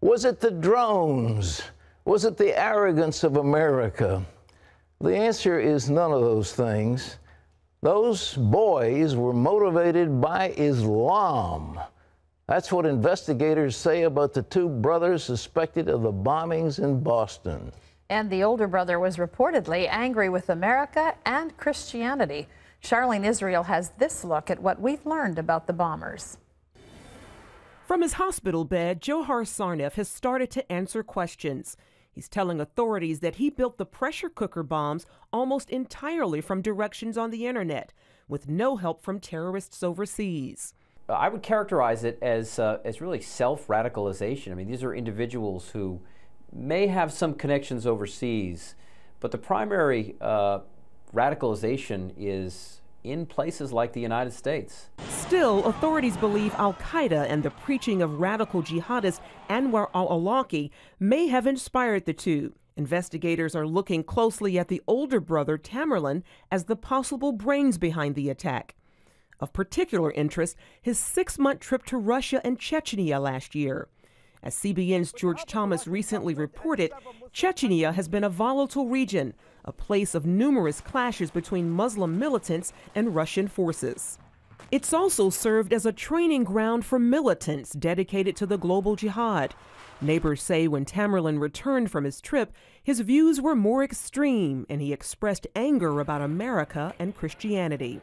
Was it the drones? Was it the arrogance of America? The answer is none of those things. Those boys were motivated by Islam. That's what investigators say about the two brothers suspected of the bombings in Boston. And the older brother was reportedly angry with America and Christianity. Charlene Israel has this look at what we've learned about the bombers. From his hospital bed, Johar Sarnef has started to answer questions. He's telling authorities that he built the pressure cooker bombs almost entirely from directions on the internet, with no help from terrorists overseas. I would characterize it as really self-radicalization. I mean, these are individuals who may have some connections overseas, but the primary radicalization is in places like the United States. Still, authorities believe al-Qaeda and the preaching of radical jihadist Anwar al-Awlaki may have inspired the two. Investigators are looking closely at the older brother, Tamerlan, as the possible brains behind the attack. Of particular interest, his 6-month trip to Russia and Chechnya last year. As CBN's George Thomas recently reported, Chechnya has been a volatile region, a place of numerous clashes between Muslim militants and Russian forces. It's also served as a training ground for militants dedicated to the global jihad. Neighbors say when Tamerlan returned from his trip, his views were more extreme, and he expressed anger about America and Christianity.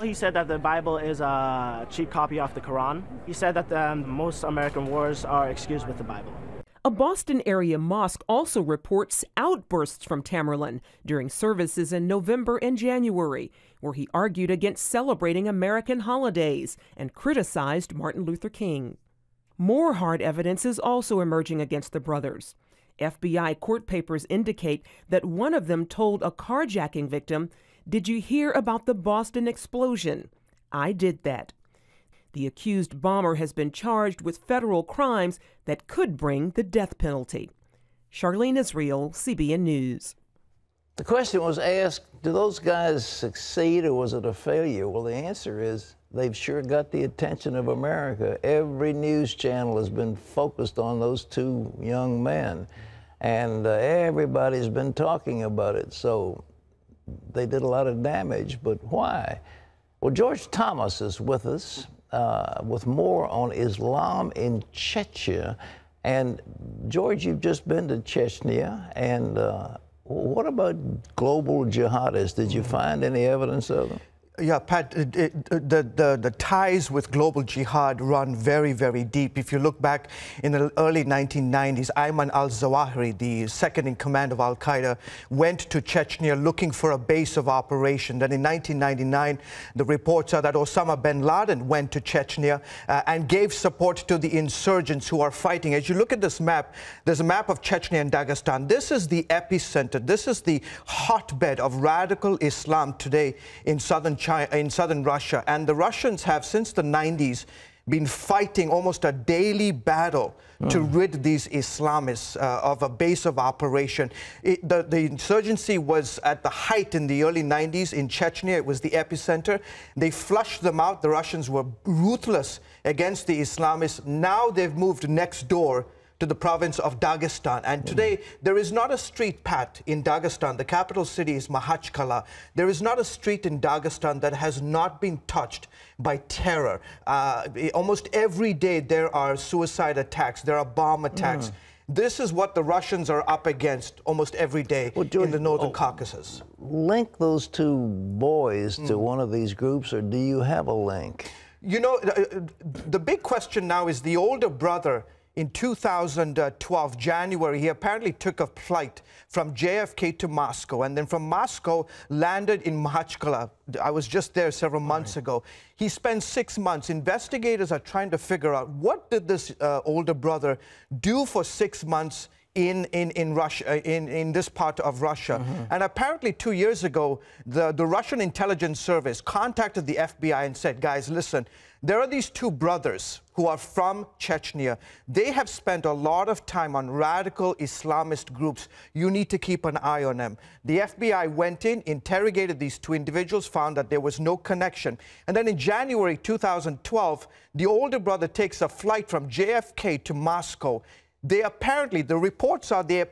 He said that the Bible is a cheap copy of the Quran. He said that most American wars are excused with the Bible. A Boston area mosque also reports outbursts from Tamerlan during services in November and January, where he argued against celebrating American holidays and criticized Martin Luther King. More hard evidence is also emerging against the brothers. FBI court papers indicate that one of them told a carjacking victim, "Did you hear about the Boston explosion? I did that." The accused bomber has been charged with federal crimes that could bring the death penalty. Charlene Israel, CBN News. The question was asked, do those guys succeed or was it a failure? Well, the answer is they've sure got the attention of America. Every news channel has been focused on those two young men, and everybody's been talking about it. So they did a lot of damage, but why? Well, George Thomas is with us with more on Islam in Chechnya. And George, you've just been to Chechnya, and what about global jihadists? Did you find any evidence of them? Yeah, Pat, the ties with global jihad run very, very deep. If you look back in the early 1990s, Ayman al-Zawahiri, the second in command of al-Qaeda, went to Chechnya looking for a base of operation. Then in 1999, the reports are that Osama bin Laden went to Chechnya and gave support to the insurgents who are fighting. As you look at this map, there's a map of Chechnya and Dagestan. This is the epicenter. This is the hotbed of radical Islam today in southern Russia. And the Russians have, since the 90s, been fighting almost a daily battle to rid these Islamists of a base of operation. The insurgency was at the height in the early 90s in Chechnya. It was the epicenter. They flushed them out. The Russians were ruthless against the Islamists. Now they've moved next door to the province of Dagestan. And today, there is not a street, Pat, in Dagestan. The capital city is Makhachkala. There is not a street in Dagestan that has not been touched by terror. Almost every day, there are suicide attacks. There are bomb attacks. This is what the Russians are up against almost every day in the northern Caucasus. Link those two boys to one of these groups, or do you have a link? You know, the big question now is the older brother. In 2012, January, he apparently took a flight from JFK to Moscow, and then from Moscow landed in Makhachkala. I was just there several months ago. He spent 6 months. Investigators are trying to figure out what did this older brother do for 6 months in Russia, in this part of Russia. And apparently 2 years ago, the Russian intelligence service contacted the FBI and said, guys, listen, there are these two brothers who are from Chechnya. They have spent a lot of time on radical Islamist groups. You need to keep an eye on them. The FBI went in, interrogated these two individuals, found that there was no connection. And then in January 2012, the older brother takes a flight from JFK to Moscow. They apparently, the reports are, the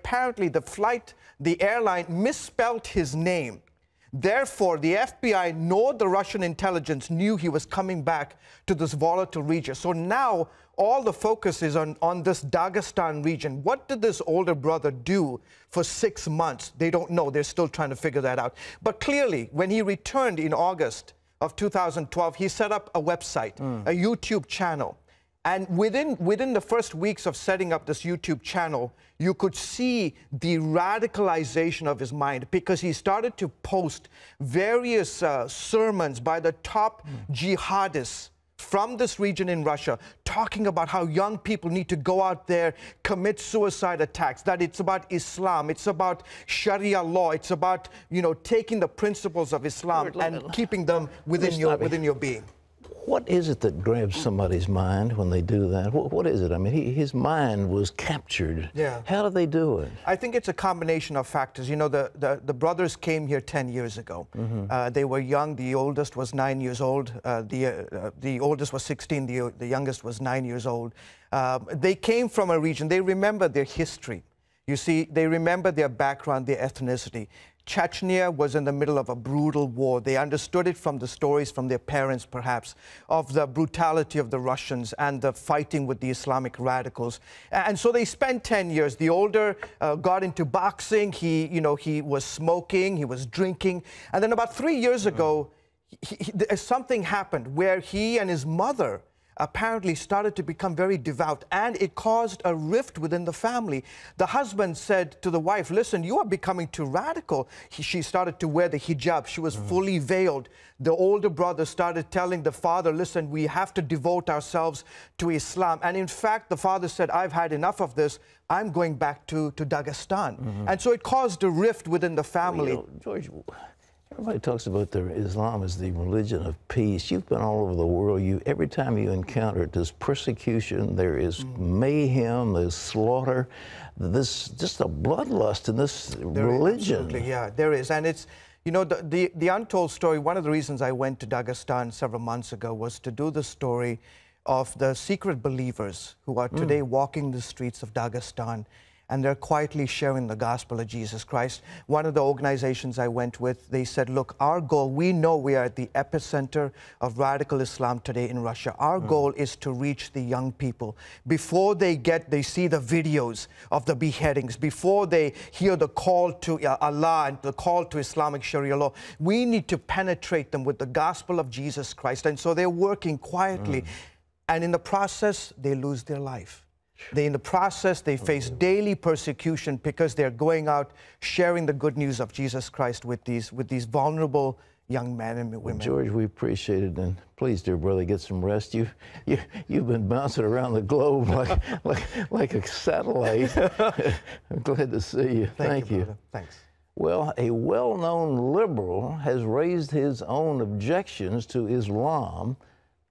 airline misspelled his name. Therefore, the FBI nor the Russian intelligence knew he was coming back to this volatile region. So now all the focus is on this Dagestan region. What did this older brother do for 6 months? They don't know. They're still trying to figure that out. But clearly, when he returned in August of 2012, he set up a website, a YouTube channel. And within the first weeks of setting up this YouTube channel, you could see the radicalization of his mind, because he started to post various sermons by the top jihadists from this region in Russia, talking about how young people need to go out there, commit suicide attacks, that it's about Islam, it's about Sharia law, it's about, you know, taking the principles of Islam and keeping them within your being. What is it that grabs somebody's mind when they do that? What is it? I mean, his mind was captured. Yeah. How do they do it? I think it's a combination of factors. You know, the brothers came here 10 years ago. They were young. The oldest was 9 years old. The oldest was 16. The youngest was 9 years old. They came from a region. They remember their history. You see, they remember their background, their ethnicity. Chechnya was in the middle of a brutal war. They understood it from the stories from their parents, perhaps, of the brutality of the Russians and the fighting with the Islamic radicals. And so they spent 10 years. The older got into boxing. He was smoking. He was drinking. And then about 3 years ago, something happened where he and his mother apparently started to become very devout, and it caused a rift within the family. The husband said to the wife, listen, you are becoming too radical. She started to wear the hijab. She was fully veiled. The older brother started telling the father, listen, we have to devote ourselves to Islam. And in fact, the father said, I've had enough of this. I'm going back to Dagestan. And so it caused a rift within the family. Well, George, everybody talks about Islam as the religion of peace. You've been all over the world. Every time you encounter it, there's persecution, there is mayhem, there's slaughter. There's just a bloodlust in this religion. Absolutely, yeah, there is. And it's, you know, the untold story. One of the reasons I went to Dagestan several months ago was to do the story of the secret believers who are today walking the streets of Dagestan, and they're quietly sharing the gospel of Jesus Christ. One of the organizations I went with, they said, look, our goal, we know we are at the epicenter of radical Islam today in Russia. Our goal is to reach the young people. Before they see the videos of the beheadings, before they hear the call to Allah and the call to Islamic Sharia law, we need to penetrate them with the gospel of Jesus Christ. And so they're working quietly. And in the process, they lose their life. In the process, they face daily persecution because they're going out sharing the good news of Jesus Christ with these vulnerable young men and women. George, we appreciate it, and please, dear brother, get some rest. You've been bouncing around the globe like a satellite. I'm glad to see you. Thank you. Brother. Thanks. Well, a well-known liberal has raised his own objections to Islam,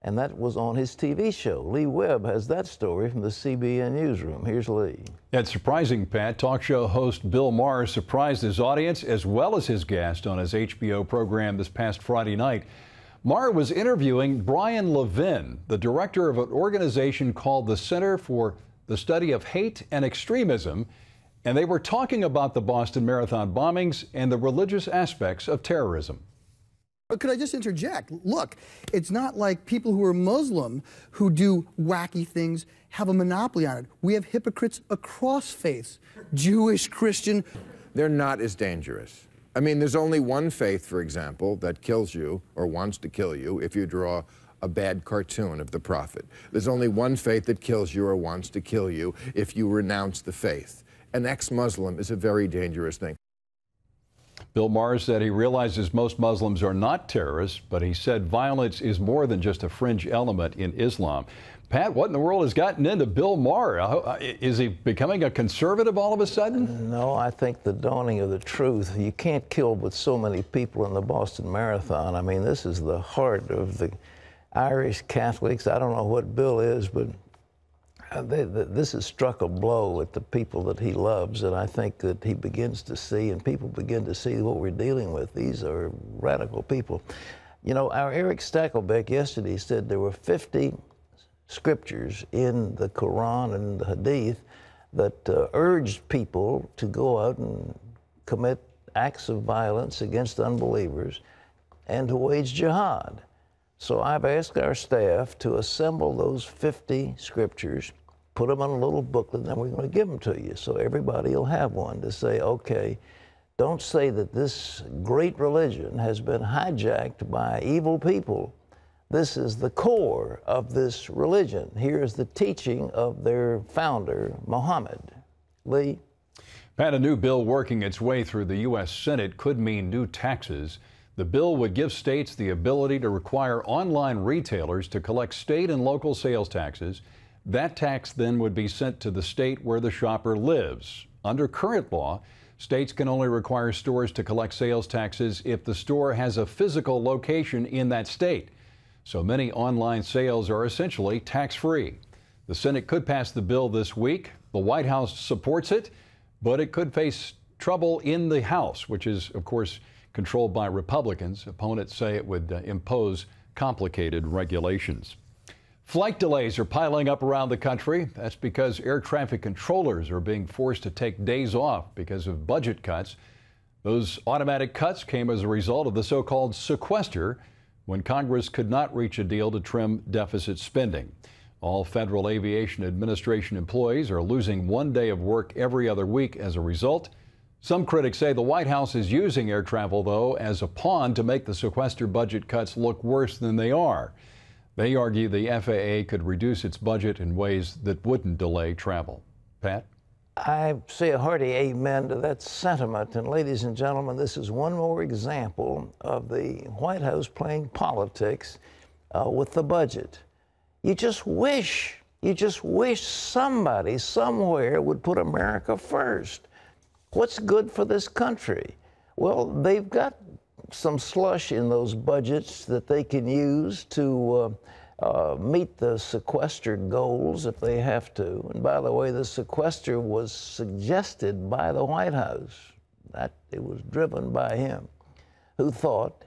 and that was on his TV show. Lee Webb has that story from the CBN newsroom. Here's Lee. It's surprising, Pat. Talk show host Bill Maher surprised his audience as well as his guest on his HBO program this past Friday night. Maher was interviewing Brian Levin, the director of an organization called the Center for the Study of Hate and Extremism, and they were talking about the Boston Marathon bombings and the religious aspects of terrorism. But could I just interject? Look, it's not like people who are Muslim who do wacky things have a monopoly on it. We have hypocrites across faiths, Jewish, Christian. They're not as dangerous. I mean, there's only one faith, for example, that kills you or wants to kill you if you draw a bad cartoon of the prophet. There's only one faith that kills you or wants to kill you if you renounce the faith. An ex-Muslim is a very dangerous thing. Bill Maher said he realizes most Muslims are not terrorists, but he said violence is more than just a fringe element in Islam. Pat, what in the world has gotten into Bill Maher? Is he becoming a conservative all of a sudden? No, I think the dawning of the truth. You can't kill with so many people in the Boston Marathon. I mean, this is the heart of the Irish Catholics. I don't know what Bill is, but this has struck a blow at the people that he loves, and I think that he begins to see, and people begin to see what we're dealing with. These are radical people. You know, our Eric Stakelbeck yesterday said there were 50 scriptures in the Quran and the Hadith that urged people to go out and commit acts of violence against unbelievers and to wage jihad. So I've asked our staff to assemble those 50 scriptures, put them in a little booklet, and then we're going to give them to you. So everybody will have one to say, okay, don't say that this great religion has been hijacked by evil people. This is the core of this religion. Here's the teaching of their founder, Muhammad. Lee? Pat, a new bill working its way through the U.S. Senate could mean new taxes. The bill would give states the ability to require online retailers to collect state and local sales taxes. That tax then would be sent to the state where the shopper lives. Under current law, states can only require stores to collect sales taxes if the store has a physical location in that state. So many online sales are essentially tax-free. The Senate could pass the bill this week. The White House supports it, but it could face trouble in the House, which is, of course, controlled by Republicans. Opponents say it would impose complicated regulations. Flight delays are piling up around the country. That's because air traffic controllers are being forced to take days off because of budget cuts. Those automatic cuts came as a result of the so-called sequester, when Congress could not reach a deal to trim deficit spending. All Federal Aviation Administration employees are losing 1 day of work every other week as a result. Some critics say the White House is using air travel, though, as a pawn to make the sequester budget cuts look worse than they are. They argue the FAA could reduce its budget in ways that wouldn't delay travel. Pat? I say a hearty amen to that sentiment. And ladies and gentlemen, this is one more example of the White House playing politics with the budget. You just wish somebody somewhere would put America first. What's good for this country? Well, they've got some slush in those budgets that they can use to meet the sequester goals if they have to. And by the way, the sequester was suggested by the White House. That it was driven by him, who thought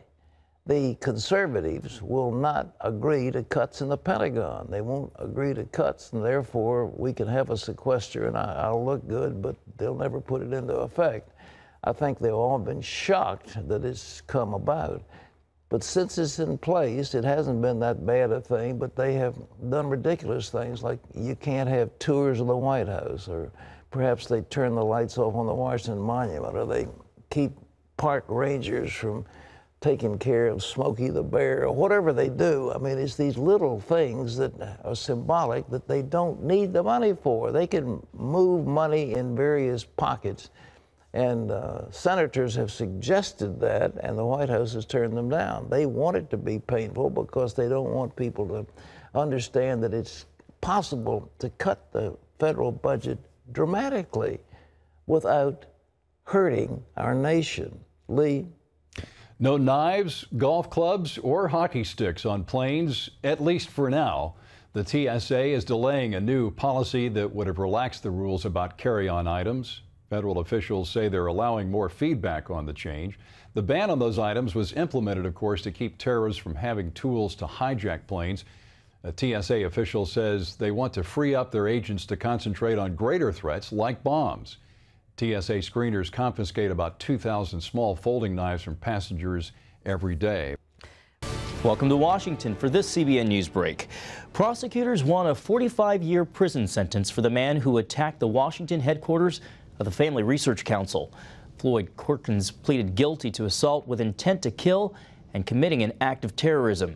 the conservatives will not agree to cuts in the Pentagon. They won't agree to cuts, and therefore we can have a sequester and I'll look good, but they'll never put it into effect. I think they've all been shocked that it's come about. But since it's in place, it hasn't been that bad a thing, but they have done ridiculous things like you can't have tours of the White House, or perhaps they turn the lights off on the Washington Monument, or they keep park rangers from taking care of Smokey the Bear, or whatever they do. I mean, it's these little things that are symbolic that they don't need the money for. They can move money in various pockets. And senators have suggested that, and the White House has turned them down. They want it to be painful because they don't want people to understand that it's possible to cut the federal budget dramatically without hurting our nation. Lee? No knives, golf clubs, or hockey sticks on planes, at least for now. The TSA is delaying a new policy that would have relaxed the rules about carry-on items. Federal officials say they're allowing more feedback on the change. The ban on those items was implemented, of course, to keep terrorists from having tools to hijack planes. A TSA official says they want to free up their agents to concentrate on greater threats like bombs. TSA screeners confiscate about 2,000 small folding knives from passengers every day. Welcome to Washington for this CBN News break. Prosecutors want a 45-year prison sentence for the man who attacked the Washington headquarters of the Family Research Council. Floyd Corkins pleaded guilty to assault with intent to kill and committing an act of terrorism.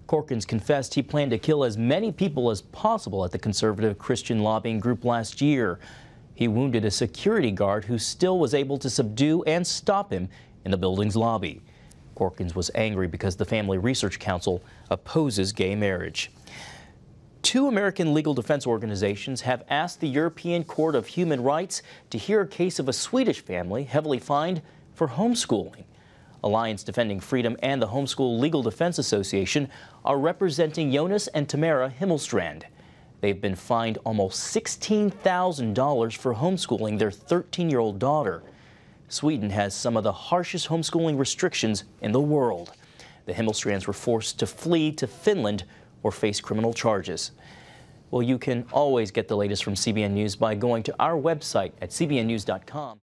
Corkins confessed he planned to kill as many people as possible at the conservative Christian lobbying group last year. He wounded a security guard who still was able to subdue and stop him in the building's lobby. Corkins was angry because the Family Research Council opposes gay marriage. 2 American legal defense organizations have asked the European Court of Human Rights to hear a case of a Swedish family heavily fined for homeschooling. Alliance Defending Freedom and the Homeschool Legal Defense Association are representing Jonas and Tamara Himmelstrand. They've been fined almost $16,000 for homeschooling their 13-year-old daughter. Sweden has some of the harshest homeschooling restrictions in the world. The Himmelstrands were forced to flee to Finland or face criminal charges. Well, you can always get the latest from CBN News by going to our website at cbnnews.com.